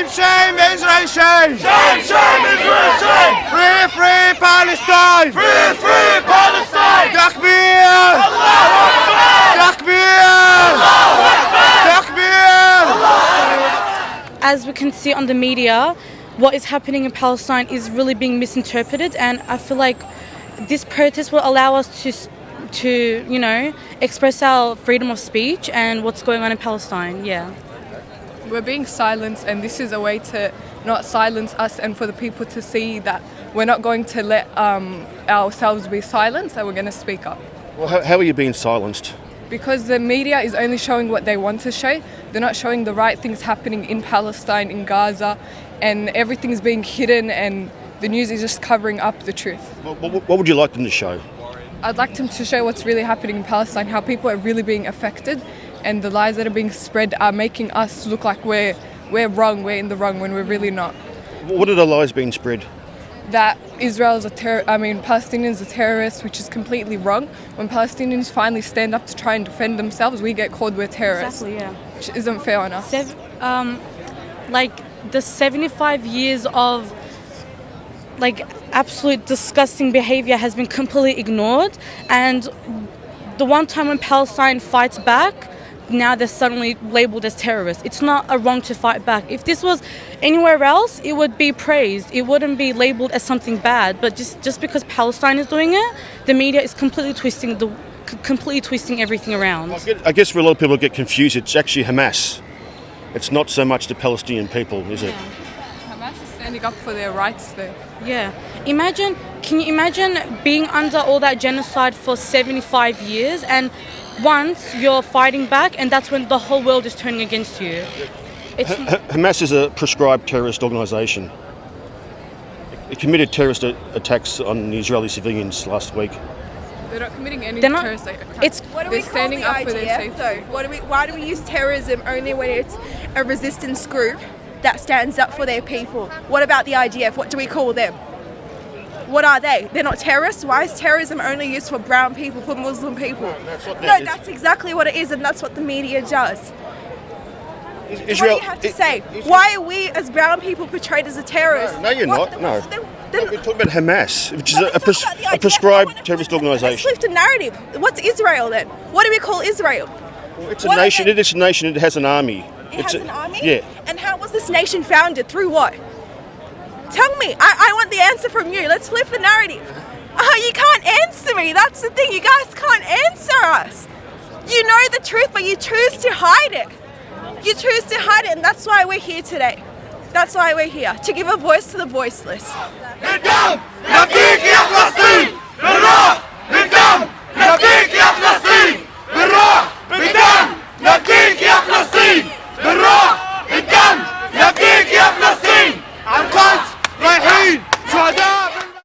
Shame, shame, Israel, shame! Shame, shame, Israel, shame! Free, free Palestine! Free, free Palestine! Takbir! Allahu Akbar! Takbir! Allahu Akbar! Takbir! As we can see on the media, what is happening in Palestine is really being misinterpreted, and I feel like this protest will allow us to express our freedom of speech and what's going on in Palestine. Yeah. We're being silenced, and this is a way to not silence us and for the people to see that we're not going to let ourselves be silenced, and we're going to speak up. Well, how are you being silenced? Because the media is only showing what they want to show. They're not showing the right things happening in Palestine, in Gaza, and everything's being hidden, and the news is just covering up the truth. What would you like them to show? I'd like them to show what's really happening in Palestine, how people are really being affected, and the lies that are being spread are making us look like we're wrong, we're in the wrong, when we're really not. What are the lies being spread? That Palestinians are terrorists, which is completely wrong. When Palestinians finally stand up to try and defend themselves, we get called we're terrorists. Exactly, yeah. Which isn't fair on us. The 75 years of absolute disgusting behavior has been completely ignored, and the one time when Palestine fights back, now they're suddenly labelled as terrorists. It's not a wrong to fight back. If this was anywhere else, it would be praised. It wouldn't be labelled as something bad. But just because Palestine is doing it, the media is completely twisting everything around. I guess for a lot of people get confused, it's actually Hamas. It's not so much the Palestinian people, is it? Hamas is standing up for their rights there. Yeah. Can you imagine being under all that genocide for 75 years, and once you're fighting back, and that's when the whole world is turning against you? Hamas is a proscribed terrorist organisation. It committed terrorist attacks on the Israeli civilians last week. They're not committing any terrorist attacks. What do we call the IDF though? Why do we use terrorism only when it's a resistance group that stands up for their people? What about the IDF? What do we call them? What are they? They're not terrorists? Why is terrorism only used for brown people, for Muslim people? That's exactly what it is, and that's what the media does. What do you have to say? Why are we as brown people portrayed as a terrorist? No, you're not. No. We're talking about Hamas, which is a prescribed terrorist organisation. Let's flip the narrative. What's Israel then? What do we call Israel? Well, it's a nation. It is a nation. It has an army. It has an army? Yeah. And how was this nation founded? Through what? Tell me. I want the answer from you. Let's flip the narrative. Oh, you can't answer me. That's the thing. You guys can't answer us. You know the truth, but you choose to hide it. You choose to hide it, and that's why we're here today. That's why we're here, to give a voice to the voiceless.